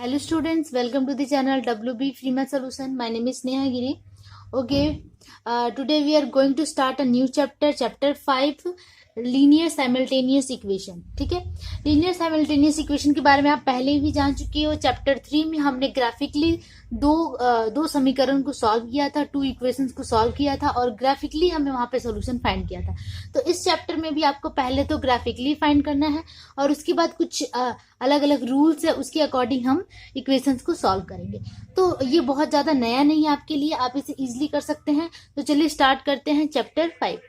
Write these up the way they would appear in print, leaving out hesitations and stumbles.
Hello students, welcome to the channel WB Free Math Solution. My name is Neha Giri. Okay, today we are going to start a new chapter, chapter 5, linear simultaneous equation. ठीक है, linear simultaneous equation के बारे में आप पहले भी जान चुके हो. चैप्टर 3 में हमने ग्राफिकली दो समीकरण को सॉल्व किया था, 2 इक्वेशंस को सॉल्व किया था और ग्राफिकली हमने वहां पे सॉल्यूशन फाइंड किया था. तो इस चैप्टर में भी आपको पहले तो ग्राफिकली फाइंड करना है और उसके बाद कुछ अलग अलग रूल्स है, उसके अकॉर्डिंग हम इक्वेशंस को सॉल्व करेंगे. तो ये बहुत ज्यादा नया नहीं है आपके लिए, आप इसे इजिली कर सकते हैं. तो चलिए स्टार्ट करते हैं चैप्टर 5.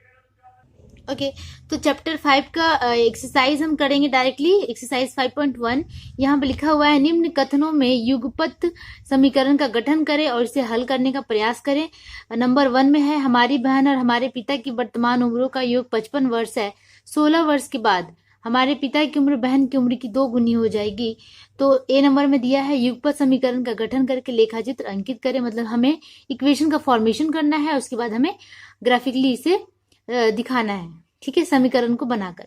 ओके, तो चैप्टर 5 का एक्सरसाइज हम करेंगे डायरेक्टली. एक्सरसाइज 5.1 यहाँ पे लिखा हुआ है, निम्न कथनों में युगपत समीकरण का गठन करें और इसे हल करने का प्रयास करें. नंबर 1 में है, हमारी बहन और हमारे पिता की वर्तमान उम्रों का योग 55 वर्ष है. 16 वर्ष के बाद हमारे पिता की उम्र बहन की उम्र की 2 गुनी हो जाएगी. तो ए नंबर में दिया है, युगपत समीकरण का गठन करके लेखा चित्र अंकित करें. मतलब हमें इक्वेशन का फॉर्मेशन करना है, उसके बाद हमें ग्राफिकली इसे दिखाना है. ठीक है, समीकरण को बनाकर.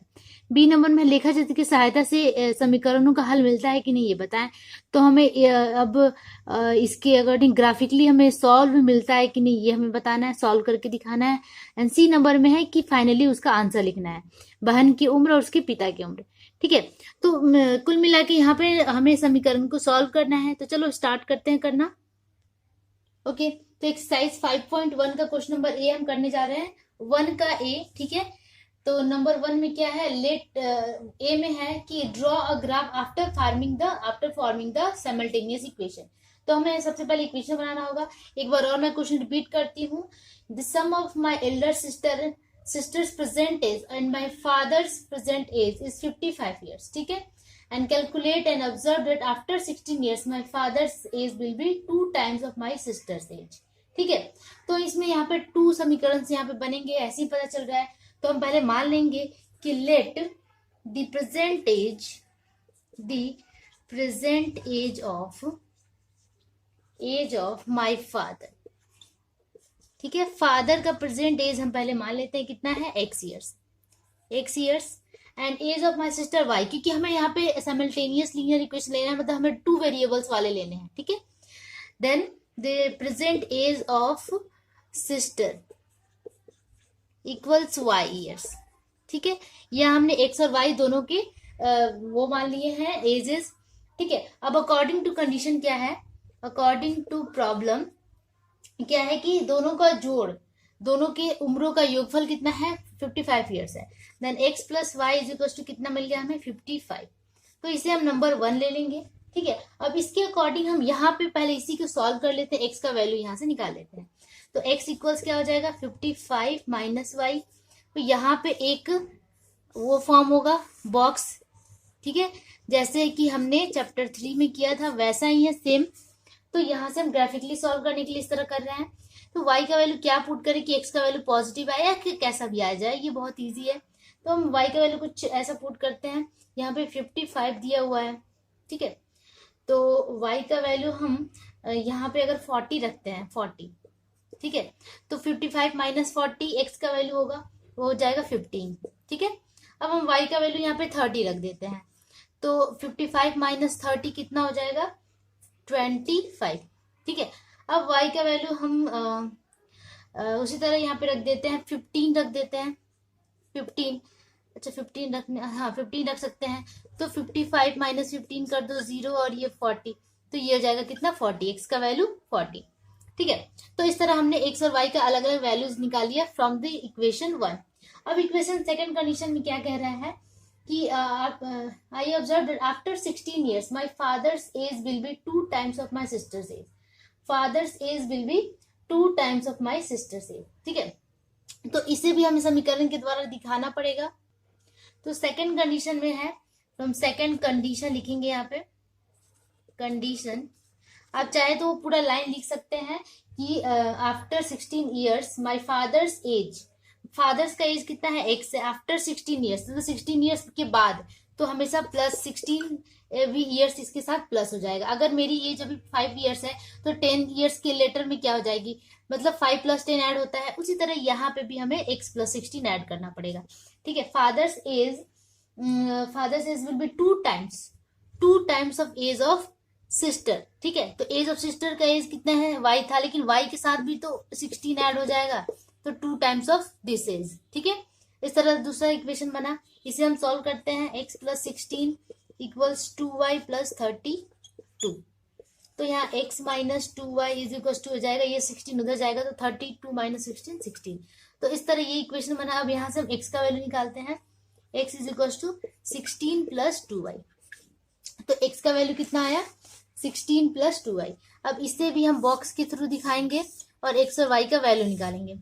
बी नंबर में लेखा चित्र की सहायता से समीकरणों का हल मिलता है कि नहीं ये बताएं. तो हमें अब इसके अकॉर्डिंग ग्राफिकली हमें सॉल्व मिलता है कि नहीं ये हमें बताना है, सॉल्व करके दिखाना है. एंड सी नंबर में है कि फाइनली उसका आंसर लिखना है, बहन की उम्र और उसके पिता की उम्र. ठीक है, तो कुल मिला के यहाँ पे हमें समीकरण को सॉल्व करना है. तो चलो स्टार्ट करते हैं करना. ओके, तो एक्सरसाइज 5.1 का क्वेश्चन नंबर ए हम करने जा रहे हैं. 1 का ए. ठीक है, तो नंबर 1 में क्या है, लेट ए में है कि draw a graph after forming the simultaneous equation. तो हमें सबसे पहले इक्वेशन बनाना होगा. एक बार और मैं क्वेश्चन रिपीट करती हूँ. The sum of my elder sister's present age and my father's present age is 55 years. ठीक है, and calculate and observe that after 16 years my father's age will be 2 times of my sister's age. ठीक है, तो इसमें यहाँ पे 2 समीकरण यहाँ पे बनेंगे, ऐसे ही पता चल रहा है. तो हम पहले मान लेंगे कि let the present age of my father. ठीक है, फादर का प्रेजेंट एज हम पहले मान लेते हैं कितना है, x years. And age of my sister y, क्योंकि हमें यहाँ पे साइमल्टेनियस लीनियर इक्वेशन लेना है, मतलब हमें 2 वेरिएबल्स वाले लेने हैं. ठीक है, then the present age of sister equals y years. ठीक है, यहाँ हमने x और y दोनों के वो मान लिए हैं एजेस. ठीक है, अब अकॉर्डिंग टू कंडीशन क्या है, अकॉर्डिंग टू प्रॉब्लम क्या है कि दोनों का जोड़, दोनों के उम्रों का योगफल कितना है, 55 years है. Then x plus Y is equal to कितना मिल गया हमें, 55. तो इसे हम नंबर 1 ले लेंगे. ठीक है, अब इसके अकॉर्डिंग हम यहाँ पे पहले इसी को सॉल्व कर लेते हैं, x का वैल्यू यहाँ से निकाल लेते हैं. तो x इक्वल्स क्या हो जाएगा, 55 माइनस वाई. तो यहाँ पे एक वो फॉर्म होगा बॉक्स. ठीक है, जैसे कि हमने चैप्टर 3 में किया था वैसा ही है सेम. तो यहाँ से हम ग्राफिकली सॉल्व करने के लिए इस तरह कर रहे हैं. तो y का वैल्यू क्या पुट करें कि x का वैल्यू पॉजिटिव आए या कैसा भी आ जाए, ये बहुत इजी है. तो हम y का वैल्यू कुछ ऐसा पुट करते हैं, यहाँ पे 55 दिया हुआ है. ठीक है, तो y का वैल्यू हम यहाँ पे अगर 40 रखते हैं, 40. ठीक है, तो 55 माइनस 40 x का वैल्यू होगा, वो हो जाएगा 15. ठीक है, अब हम y का वैल्यू यहाँ पे 30 रख देते हैं. तो 55 माइनस 30 कितना हो जाएगा, 25. ठीक है, अब y का वैल्यू हम उसी तरह यहाँ पे रख देते हैं, 15 रख देते हैं. 15, अच्छा 15 रखने, हाँ 15 रख सकते हैं. तो 55 माइनस 15 कर दो 0 और ये 40. तो ये हो जाएगा कितना, 40. x का वैल्यू 40. ठीक है, तो इस तरह हमने x और y का अलग अलग वैल्यूज निकाल लिया फ्रॉम द इक्वेशन 1. अब इक्वेशन सेकंड कंडीशन में क्या कह रहा है कि I observe that after 16 years my father's age will be 2 times of my sister's age. Father's age will be 2 times of my sister's age. ठीक है, तो इसे भी हमें समीकरण के द्वारा दिखाना पड़ेगा. तो सेकंड कंडीशन में है, तो हम सेकंड कंडीशन लिखेंगे यहाँ पे. कंडीशन आप चाहे तो वो पूरा लाइन लिख सकते हैं कि after 16 years my father's age, father's का एज कितना है, x है. आफ्टर 16 years, तो 16 years के बाद, तो हमेशा प्लस 16 भी ईयर्स इसके साथ प्लस हो जाएगा. अगर मेरी एज अभी 5 years है तो 10 years के लेटर में क्या हो जाएगी, मतलब 5 + 10 ऐड होता है. उसी तरह यहाँ पे भी हमें x + 16 ऐड करना पड़ेगा. ठीक है, father's age will be 2 times of age of sister, ठीक है। तो एज ऑफ सिस्टर का एज कितना है, y था, लेकिन y के साथ भी तो 16 ऐड हो जाएगा, तो 2 टाइम्स ऑफ दिस एज, ठीक है। इस तरह दूसरा इक्वेशन बना, इसे हम सॉल्व करते हैं। x प्लस 16 इक्वल्स 2y प्लस 32। तो यहाँ x minus 2y is equal to हो जाएगा, ये 16 उधर जाएगा तो 32 माइनस 16 16। तो इस तरह ये इक्वेशन बना। अब यहाँ से हम x का वैल्यू निकालते हैं, x is equal to 16 plus 2y। तो x का वैल्यू कितना आया, 16 प्लस 2y। अब इसे भी हम बॉक्स के थ्रू दिखाएंगे और x और y का वैल्यू निकालेंगे,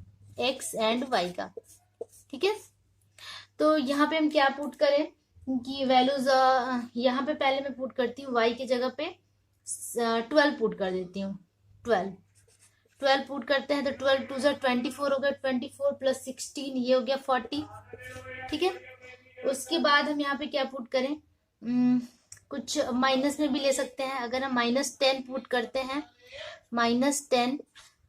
x एंड y का, ठीक है। तो यहाँ पे हम क्या पुट करें कि वैल्यूज, यहाँ पे पहले मैं पुट करती हूँ y की जगह पे 12 पुट कर देती हूँ। 12 पुट करते हैं तो 12 टू 24 हो गया, 24 प्लस 16 ये हो गया 40, ठीक है। उसके बाद हम यहाँ पे क्या पुट करें, कुछ माइनस में भी ले सकते हैं। अगर हम -10 पुट करते हैं, -10,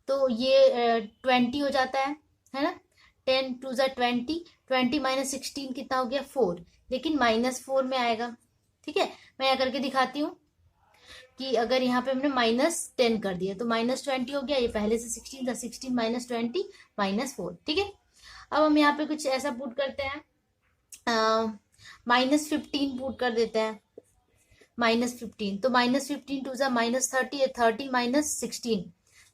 तो ये 20 हो जाता है ना। 10 टू 20, 20 माइनस 16 कितना हो गया 4, लेकिन -4 में आएगा, ठीक है। मैं यहाँ करके दिखाती हूँ कि अगर यहाँ पे हमने -10 कर दिया तो -20 हो गया, ये पहले से 16 था, 16 माइनस 20 -4, ठीक है। अब हम यहाँ पे कुछ ऐसा पुट करते हैं, -15 पुट कर देते हैं, -15, तो -15 टू -30, 30 माइनस 16,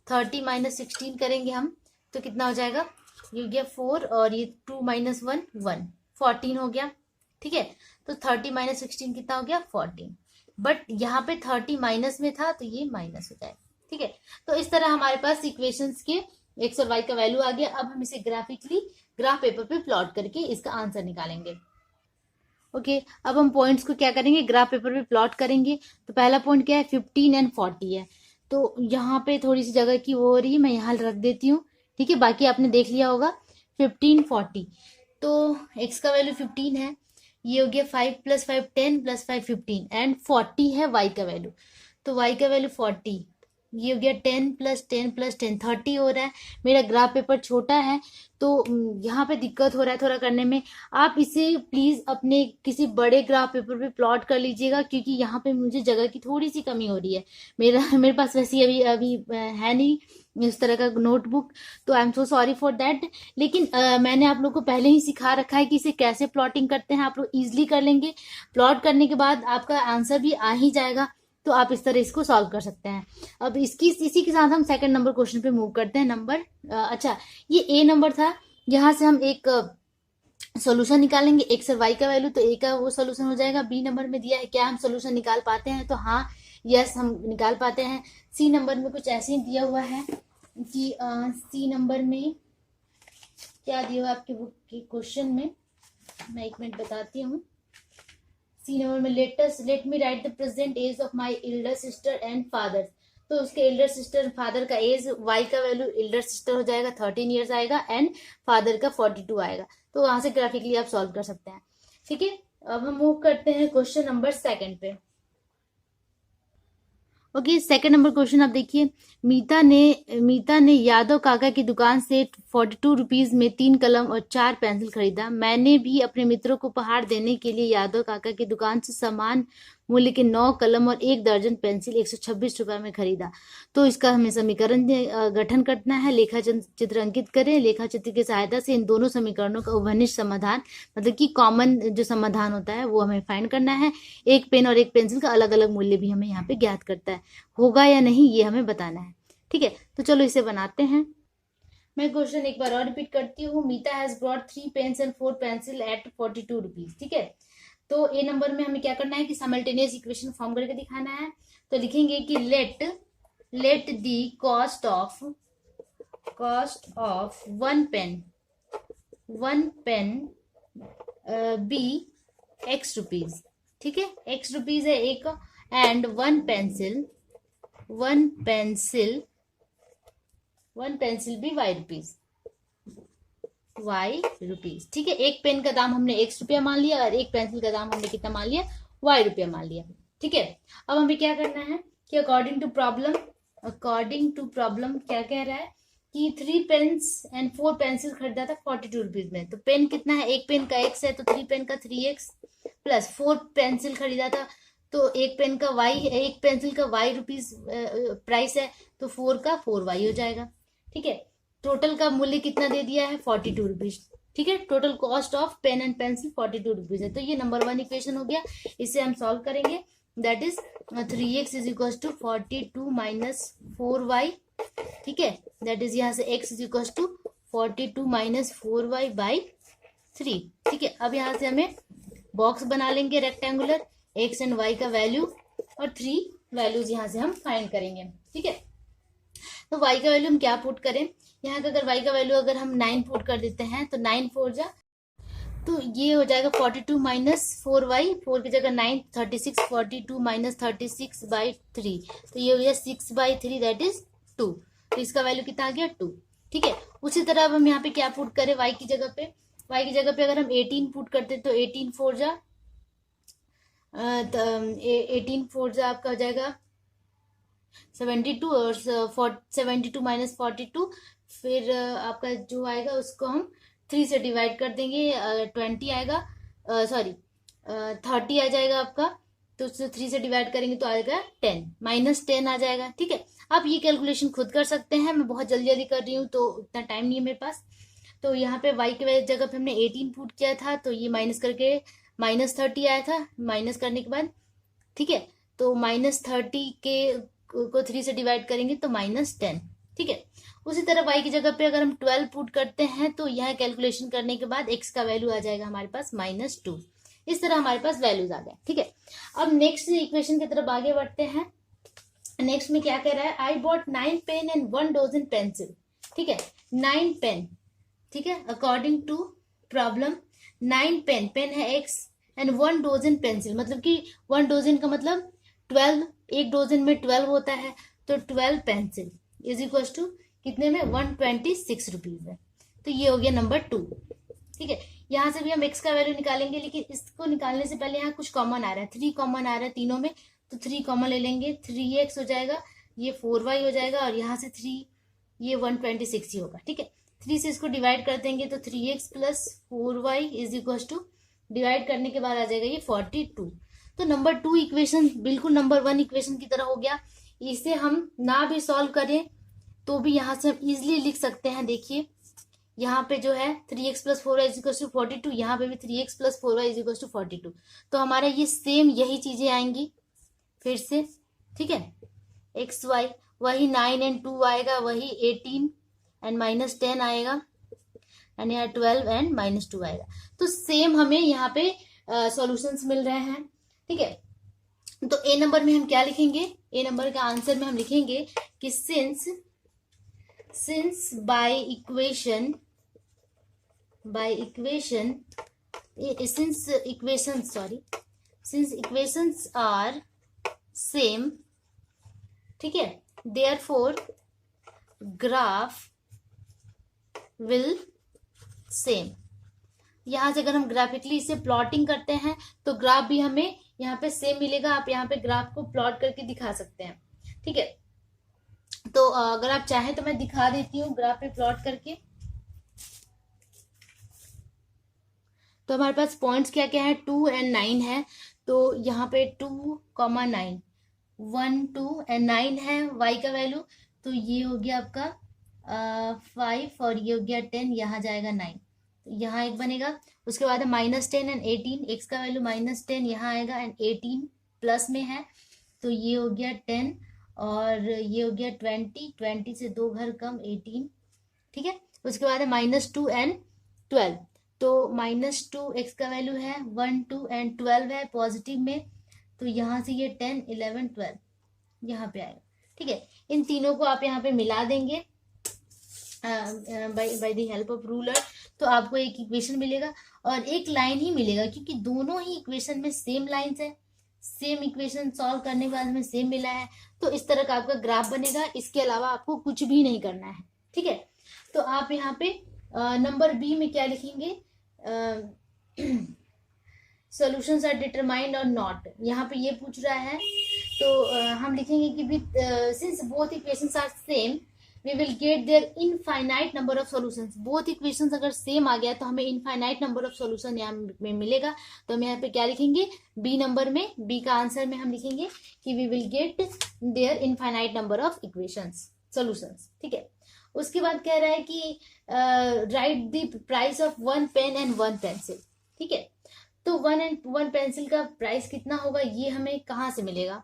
30 माइनस 16 करेंगे हम तो कितना हो जाएगा, ये हो गया 4 और ये 2 माइनस 1 1, 14 हो गया, ठीक है। तो 30 माइनस 16 कितना हो गया 14, बट यहाँ पे 30 माइनस में था तो ये माइनस हो जाएगा, ठीक है। तो इस तरह हमारे पास इक्वेशंस के x और y का वैल्यू आ गया। अब हम इसे ग्राफिकली ग्राफ पेपर पे प्लॉट करके इसका आंसर निकालेंगे। ओके, अब हम पॉइंट्स को क्या करेंगे, ग्राफ पेपर पे प्लॉट करेंगे। तो पहला पॉइंट क्या है, 15 एंड 40 है, तो यहाँ पे थोड़ी सी जगह की वो हो रही है, मैं यहाँ रख देती हूँ, ठीक है। बाकी आपने देख लिया होगा 15 40। तो x का वैल्यू 15 है, ये हो गया 5 प्लस 5 10 प्लस 5 15 एंड 40 है y का वैल्यू, तो y का वैल्यू 40, ये हो गया 10 प्लस 10 प्लस 10 30 हो रहा है। मेरा ग्राफ पेपर छोटा है तो यहाँ पे दिक्कत हो रहा है थोड़ा करने में। आप इसे प्लीज अपने किसी बड़े ग्राफ पेपर पे प्लॉट कर लीजिएगा, क्योंकि यहाँ पे मुझे जगह की थोड़ी सी कमी हो रही है। मेरे पास वैसे अभी है नहीं इस तरह का नोटबुक, तो I am so sorry for that. लेकिन मैंने आप लोग को पहले ही सिखा रखा है कि इसे कैसे प्लॉटिंग करते हैं, आप लोग इजिली कर लेंगे। प्लॉट करने के बाद आपका आंसर भी आ ही जाएगा, तो आप इस तरह इसको सॉल्व कर सकते हैं। अब इसी के साथ हम सेकंड नंबर क्वेश्चन पे मूव करते हैं। नंबर अच्छा, ये ए नंबर था, यहाँ से हम एक सॉल्यूशन निकालेंगे, एक्स और वाई का वैल्यू, तो ए का वो सॉल्यूशन हो जाएगा। बी नंबर में दिया है, क्या हम सॉल्यूशन निकाल पाते हैं, तो हाँ यस हम निकाल पाते हैं। सी नंबर में कुछ ऐसे ही दिया हुआ है कि सी नंबर में क्या दिया हुआ आपके बुक के क्वेश्चन में, मैं एक मिनट बताती हूँ। सी नंबर में let me write the present age of my elder sister and father, तो उसके एल्डर सिस्टर फादर का एज, वाई का वैल्यू एल्डर सिस्टर हो जाएगा 13 ईयर्स आएगा एंड फादर का 42 आएगा, तो वहां से ग्राफिकली आप सॉल्व कर सकते हैं, ठीक है। अब हम मूव करते हैं क्वेश्चन नंबर सेकंड पे। ओके, सेकंड नंबर क्वेश्चन आप देखिए, मीता ने यादव काका की दुकान से 42 रुपीज में 3 कलम और 4 पेंसिल खरीदा। मैंने भी अपने मित्रों को उपहार देने के लिए यादव काका की दुकान से समान मूल्य के 9 कलम और 1 दर्जन पेंसिल 126 रुपए में खरीदा। तो इसका हमें समीकरण गठन करना है, लेखा चित्र अंकित करें। लेखा चित्र की सहायता से इन दोनों समीकरणों का उभयनिष्ठ समाधान, मतलब कि कॉमन जो समाधान होता है वो हमें फाइंड करना है। एक पेन और एक पेंसिल का अलग अलग मूल्य भी हमें यहाँ पे ज्ञात करता है, होगा या नहीं ये हमें बताना है, ठीक है। तो चलो इसे बनाते हैं। मैं क्वेश्चन एक बार और रिपीट करती हूँ। Meeta has brought 3 pens and 4 pencil at 42 rupees, ठीक है। तो ए नंबर में हमें क्या करना है कि साइमल्टेनियस इक्वेशन फॉर्म करके दिखाना है। तो लिखेंगे कि let the cost of one pen be X rupees, ठीक है, एक्स रुपीज है एक, एंड वन पेंसिल भी वाई रुपीज, ठीक है। एक पेन का दाम हमने एक्स रुपया मान लिया और एक पेंसिल का दाम हमने कितना मान लिया, वाई रुपया मान लिया, ठीक है। अब हमें क्या करना है कि अकॉर्डिंग टू प्रॉब्लम क्या कह रहा है कि 3 पेन्स एंड 4 पेंसिल खरीदा था 42 रुपीज में। तो पेन कितना है, एक पेन का एक्स है तो 3 पेन का 3x प्लस 4 पेंसिल खरीदा था तो एक पेन का वाई, एक पेंसिल का वाई रुपीज प्राइस है, तो 4 का 4 वाई हो जाएगा। ठीक है, टोटल का मूल्य कितना दे दिया है, 42 रुपीज। ठीक है, total cost of pen and pencil 42 rupees है। तो ये नंबर 1 इक्वेशन हो गया, इसे हम सॉल्व करेंगे। That is 3x is equal to 42 minus 4y। ठीक है, दैट इज यहाँ से x is equal to 42 minus 4y by 3। ठीक है, अब यहाँ से हमें बॉक्स बना लेंगे रेक्टेंगुलर, x एंड y का वैल्यू और 3 वैल्यूज यहाँ से हम फाइंड करेंगे। ठीक है, तो y का वैल्यू हम क्या पुट करें, यहाँ का अगर y का वैल्यू अगर हम 9 पुट कर देते हैं तो 9 4 जा, तो ये हो जाएगा 42 माइनस 4y, 4 की जगह 9, 36, 42 माइनस 36 बाई 3, तो ये हो गया 6/3 दैट इज 2। तो इसका वैल्यू कितना आ गया 2। ठीक है, उसी तरह अब हम यहाँ पे क्या पुट करें, y की जगह पे, y की जगह पे अगर हम 18 पुट करते तो 18 4 जा, 18 4 जा आपका हो जाएगा 72 और 72 माइनस 42, फिर आपका जो आएगा उसको हम 3 से डिवाइड कर देंगे, 20 आएगा, सॉरी 30 आ जाएगा आपका, तो उससे 3 से डिवाइड करेंगे तो आएगा 10, माइनस 10 आ जाएगा। ठीक है, आप ये कैलकुलेशन खुद कर सकते हैं, मैं बहुत जल्दी जल्दी कर रही हूँ तो इतना टाइम नहीं है मेरे पास। तो यहाँ पे y के जगह पे हमने 18 पुट किया था, तो ये माइनस करके माइनस 30 आया था, माइनस करने के बाद। ठीक है, तो माइनस 30 को 3 से डिवाइड करेंगे तो माइनस 10। ठीक है, उसी तरह y की जगह पे अगर हम 12 पुट करते हैं तो यह कैलकुलेशन करने के बाद x का वैल्यू आ जाएगा हमारे पास -2। इस तरह हमारे पास वैल्यूज आ गए। ठीक है, अब नेक्स्ट इक्वेशन की तरफ आगे बढ़ते हैं। नेक्स्ट में क्या कह रहा है, I bought 9 pen and 1 dozen pencil. ठीक है, 9 पेन, ठीक है, according to problem 9 pen, pen है x एंड 1 डजन पेंसिल, मतलब कि 1 डजन का मतलब 12, एक डजन में 12 होता है, तो 12 पेंसिल इज इक्वल टू कितने में 126 रुपीज है। तो ये हो गया नंबर 2। ठीक है, यहाँ से भी हम x का वैल्यू निकालेंगे, लेकिन इसको निकालने से पहले यहाँ कुछ कॉमन आ रहा है, 3 कॉमन आ रहा है तीनों में, तो 3 कॉमन ले लेंगे, 3x हो जाएगा, ये 4y हो जाएगा, और यहाँ से 3 ये 126 ही होगा। ठीक है, 3 से इसको डिवाइड कर देंगे तो 3x plus 4y is equal to, divide करने के बाद आ जाएगा ये 42। तो नंबर 2 इक्वेशन बिल्कुल नंबर 1 इक्वेशन की तरह हो गया। इसे हम ना भी सॉल्व करें तो भी यहाँ से हम इजिली लिख सकते हैं। देखिए यहाँ पे जो है 3x plus 4y is equal to 42, यहाँ पे भी 3x plus 4y is equal to 42, तो हमारा ये सेम यही चीजें आएंगी फिर से। ठीक है, एक्स वाई वही 9 एंड 2 आएगा, वही 18 एंड माइनस 10 आएगा, एंड यहाँ 12 एंड -2 आएगा। तो सेम हमें यहाँ पे सॉल्यूशंस मिल रहे हैं। ठीक है, तो ए नंबर में हम क्या लिखेंगे, ए नंबर का आंसर में हम लिखेंगे कि since by equation since equations are same, ठीक है, therefore graph will same। यहाँ से अगर हम ग्राफिकली इसे प्लॉटिंग करते हैं तो ग्राफ भी हमें यहाँ पे सेम मिलेगा। आप यहाँ पे ग्राफ को प्लॉट करके दिखा सकते हैं। ठीक है, तो अगर आप चाहें तो मैं दिखा देती हूँ ग्राफ पे प्लॉट करके। तो हमारे पास पॉइंट्स क्या क्या है, 2 एंड 9 है, तो यहाँ पे 2, 9, 1, 2 एंड 9 है y का वैल्यू, तो ये हो गया आपका 5 और ये हो गया 10, यहाँ जाएगा 9, तो यहाँ एक बनेगा। उसके बाद है -10 एंड 18, x का वैल्यू -10 यहाँ आएगा एंड 18 प्लस में है, तो ये हो गया 10 और ये हो गया 20 से 2 घर कम 18। ठीक है, उसके बाद है -2 एंड 12, तो -2 x का वैल्यू है 1, 2 एंड 12 है पॉजिटिव में, तो यहाँ से ये 10, 11, 12 यहाँ पे आएगा। ठीक है, इन तीनों को आप यहाँ पे मिला देंगे by the help of ruler, तो आपको एक इक्वेशन मिलेगा और एक लाइन ही मिलेगा, क्योंकि दोनों ही इक्वेशन में सेम लाइंस है, सेम इक्वेशन सॉल्व करने के बाद हमें सेम मिला है। तो इस तरह का आपका ग्राफ बनेगा, इसके अलावा आपको कुछ भी नहीं करना है। ठीक है, तो आप यहाँ पे नंबर बी में क्या लिखेंगे, सॉल्यूशंस आर डिटरमाइंड और नॉट, यहाँ पे ये पूछ रहा है, तो हम लिखेंगे कि since both equations are same we will get there infinite number of solutions. Both equations अगर सेम आ गया तो हमें इनफाइनाइट नंबर ऑफ सॉल्यूशन यहाँ में मिलेगा। तो हम यहाँ पे क्या लिखेंगे, बी नंबर में, बी का आंसर में हम लिखेंगे कि we will get there infinite number of equations, solutions. ठीक है, उसके बाद कह रहा है कि write the price of 1 pen and 1 pencil. ठीक है, तो 1 पेंसिल का प्राइस कितना होगा ये हमें कहाँ से मिलेगा।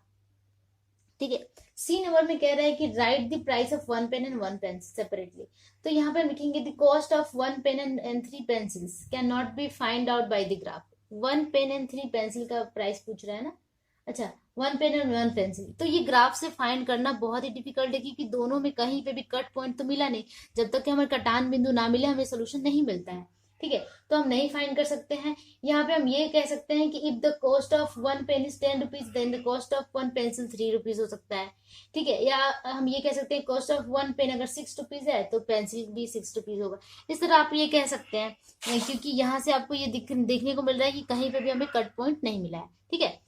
ठीक है, सी नंबर में कह रहा है कि write the price of 1 pen and 1 pencil separately. तो यहाँ पे हम लिखेंगे the cost of 1 pen and 3 pencils can not be find out by the graph. 1 pen and 3 pencil का प्राइस पूछ रहा है ना। अच्छा, 1 पेन एंड 1 पेंसिल, तो ये ग्राफ से फाइंड करना बहुत ही डिफिकल्ट है, क्योंकि दोनों में कहीं पे भी कट पॉइंट तो मिला नहीं। जब तक कि हमें कटान बिंदु ना मिले हमें सोल्यूशन नहीं मिलता है। ठीक है, तो हम नहीं फाइंड कर सकते हैं। यहाँ पे हम ये कह सकते हैं कि if the cost of 1 pen is 10 rupees then the cost of 1 pencil 3 rupees हो सकता है। ठीक है, या हम ये कह सकते हैं कॉस्ट ऑफ 1 पेन अगर 6 रुपीज है तो पेंसिल भी 6 रुपीज होगा। इस तरह आप ये कह सकते हैं, क्योंकि यहाँ से आपको ये देखने को मिल रहा है कि कहीं पे भी हमें कट पॉइंट नहीं मिला है। ठीक है,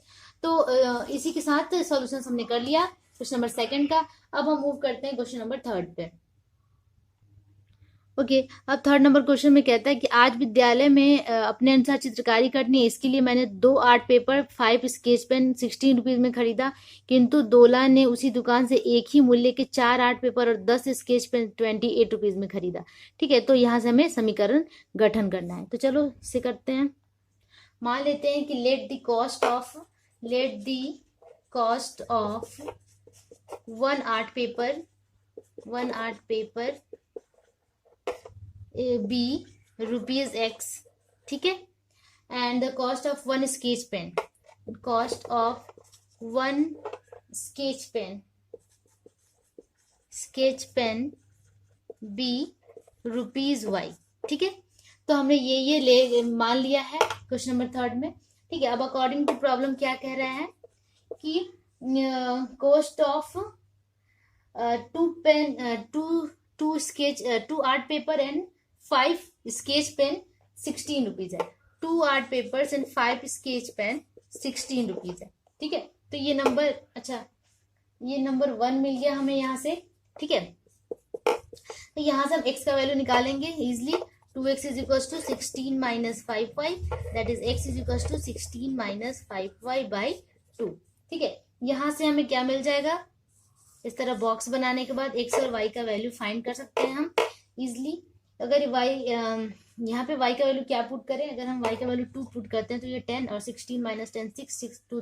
तो इसी के साथ सॉल्यूशन हमने कर लिया क्वेश्चन नंबर 2 का। अब हम मूव करते हैं क्वेश्चन नंबर 3 पे। ओके, अब 3 नंबर क्वेश्चन में कहता है कि आज विद्यालय में अपने अनुसार चित्रकारी करनी है, इसके लिए मैंने 2 art paper 5 sketch pen 16 rupees में खरीदा, किंतु दोला ने उसी दुकान से एक ही मूल्य के 4 आर्ट पेपर और 10 स्केच पेन 28 रुपीज में खरीदा। ठीक है, तो यहाँ से हमें समीकरण गठन करना है। तो चलो इसे करते हैं। मान लेते हैं कि let the cost of 1 art paper be rupees x. ठीक है, and the cost of 1 sketch pen be rupees y. ठीक है, तो हमने ये ले मान लिया है क्वेश्चन नंबर 3 में। ठीक है, अब अकॉर्डिंग टू प्रॉब्लम क्या कह रहा है कि cost of 2 art paper and 5 sketch pen 16 rupees है। 2 art papers and 5 sketch pen 16 rupees है। ठीक है, तो ये नंबर, अच्छा ये नंबर 1 मिल गया हमें यहाँ से। ठीक है, तो यहाँ से हम x का वैल्यू निकालेंगे easily. 2x is equal to 16 minus 5y, that is x is equal to 16 minus 5y by 2। ठीक है, यहाँ से हमें क्या मिल जाएगा, इस तरह बॉक्स बनाने के बाद x और y का वैल्यू फाइंड कर सकते हैं हम इजिली। अगर y यहाँ पे y का वैल्यू क्या पुट करें, अगर हम y का वैल्यू 2 पुट करते हैं तो ये 10 और 16 माइनस 10 6 2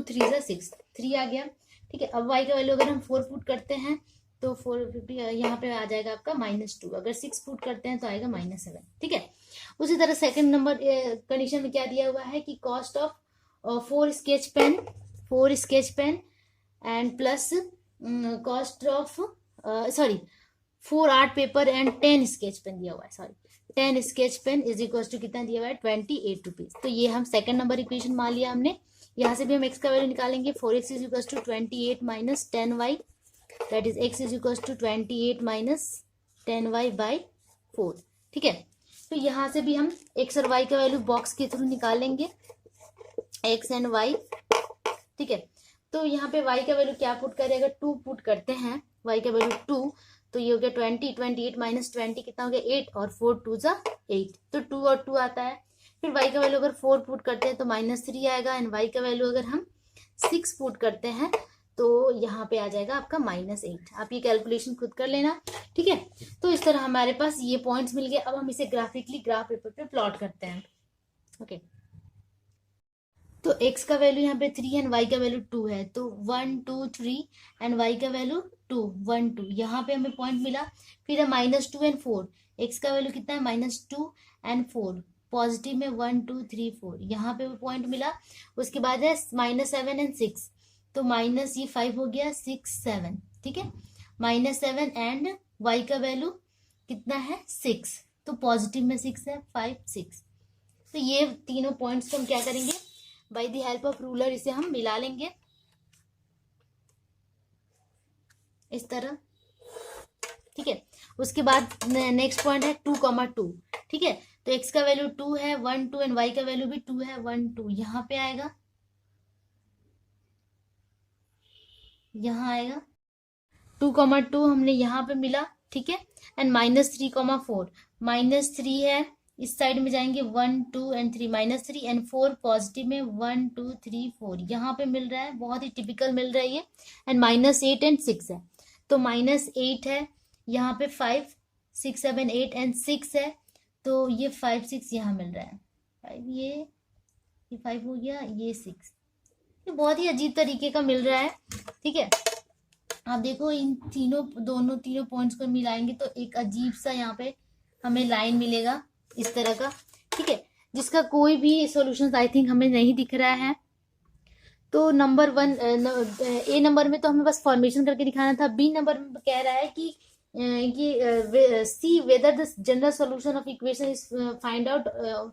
3 6 3 आ गया। ठीक है, अब y का वैल्यू अगर हम 4 पुट करते हैं तो 450 यहाँ पे आ जाएगा आपका -2। अगर 6 पुट करते हैं तो आएगा -7। ठीक है, उसी तरह सेकंड नंबर कंडीशन में क्या दिया हुआ है कि cost of 4 sketch pen and plus cost of 4 art paper and 10 sketch pen दिया हुआ है। 10 sketch pen is equal to कितना दिया हुआ है, 28 रुपीज। तो ये हम सेकंड नंबर इक्वेशन मान लिया हमने। यहाँ से भी हम x का वैल्यू निकालेंगे। 4x is equal to 28 minus 10y, that is x is equal to 28 minus 10y by 4। ठीक है, तो यहाँ से भी हम x और y का वैल्यू बॉक्स के थ्रू निकालेंगे, x एंड y। ठीक है, तो यहाँ पे y का वैल्यू क्या पुट करें, अगर 2 पुट करते हैं y का वैल्यू 2, तो ये हो गया 28 माइनस 20 कितना हो गया 8, और 4 2 जा 8, तो 2 और 2 आता है। फिर y का वैल्यू अगर 4 पुट करते हैं तो -3 आएगा, एंड y का वैल्यू अगर हम 6 पुट करते हैं तो यहाँ पे आ जाएगा आपका -8। आप ये कैलकुलेशन खुद कर लेना। ठीक है, तो इस तरह हमारे पास ये पॉइंट्स मिल गए। अब हम इसे ग्राफिकली ग्राफ पेपर पे प्लॉट करते हैं। ओके, तो x का वैल्यू यहाँ पे 3 एंड y का वैल्यू 2 है, तो 1 2 3 एंड y का वैल्यू 2 1 2, यहाँ पे हमें पॉइंट मिला। फिर है -2 एंड 4, x का वैल्यू कितना है -2 एंड 4, पॉजिटिव में 1 2 3 4, यहाँ पे पॉइंट मिला। उसके बाद है -7 एंड 6, तो माइनस ये 5 हो गया 6 7। ठीक है, -7 एंड y का वैल्यू कितना है 6, तो पॉजिटिव में 6 है 5 6। तो ये तीनों पॉइंट्स को हम क्या करेंगे, by the help of ruler इसे हम मिला लेंगे इस तरह। ठीक है, उसके बाद नेक्स्ट पॉइंट है 2, 2। ठीक है, तो x का वैल्यू 2 है 1 2 एंड y का वैल्यू भी 2 है 1 2, यहाँ पे आएगा, यहाँ आएगा 2,2 हमने यहाँ पे मिला, ठीक है, एंड -3,4, -3 है, इस साइड में जाएंगे 1 2 एंड 3, -3 एंड 4 पॉजिटिव में 1 2 3 4 यहाँ पे मिल रहा है, बहुत ही टिपिकल मिल रहा है ये, एंड -8 एंड 6 है, तो -8 है, यहाँ पे 5 6 7 8 एंड 6 है, तो ये 5 6 यहाँ मिल रहा है, 5 ये 5 हो गया, ये 6, ये बहुत ही अजीब तरीके का मिल रहा है, ठीक है। आप देखो इन तीनों पॉइंट्स को मिलाएंगे तो एक अजीब सा यहाँ पे हमें लाइन मिलेगा इस तरह का, ठीक है, जिसका कोई भी सॉल्यूशन आई थिंक हमें नहीं दिख रहा है। तो नंबर 1 ए नंबर में तो हमें बस फॉर्मेशन करके दिखाना था, बी नंबर में कह रहा है कि see whether the general solution of equation is find out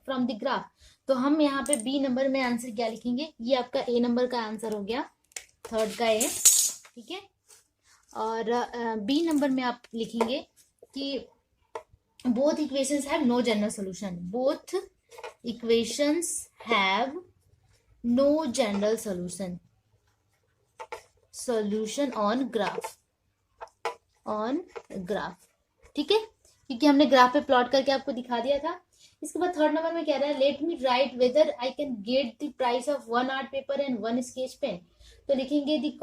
from the graph. तो हम यहाँ पे बी नंबर में आंसर क्या लिखेंगे, ये आपका ए नंबर का आंसर हो गया, थर्ड का ए, ठीक है। और बी नंबर में आप लिखेंगे कि both equations have no general solution, both equations have no general solution on graph, ठीक है, क्योंकि हमने ग्राफ पे प्लॉट करके आपको दिखा दिया था। इसके बाद थर्ड नंबर में कह रहा है let me write whether I can get the price of 1 art paper and 1 sketch pen. तो लिखेंगे the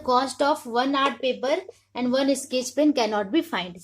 cost of 1 art paper and 1 sketch pen can not be find.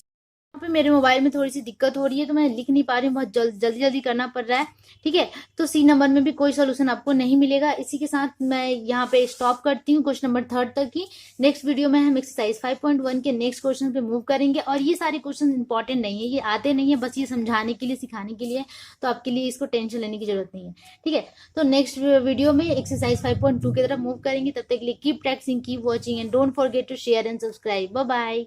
यहाँ पे मेरे मोबाइल में थोड़ी सी दिक्कत हो रही है तो मैं लिख नहीं पा रही हूँ, बहुत जल्दी करना पड़ रहा है, ठीक है। तो सी नंबर में भी कोई सोल्यूशन आपको नहीं मिलेगा। इसी के साथ मैं यहाँ पे स्टॉप करती हूँ क्वेश्चन नंबर 3 तक की। नेक्स्ट वीडियो में हम एक्सरसाइज 5.1 के नेक्स्ट क्वेश्चन पे मूव करेंगे। और ये सारे क्वेश्चन इंपॉर्टेंट नहीं है, ये आते नहीं है, बस ये समझाने के लिए सिखाने के लिए, तो आपके लिए इसको टेंशन लेने की जरूरत नहीं है, ठीक है। तो नेक्स्ट वीडियो में एक्सरसाइज 5.2 की तरफ मूव करेंगे। तब तक के लिए keep practising, keep watching and don't forget to share and subscribe. Bye bye.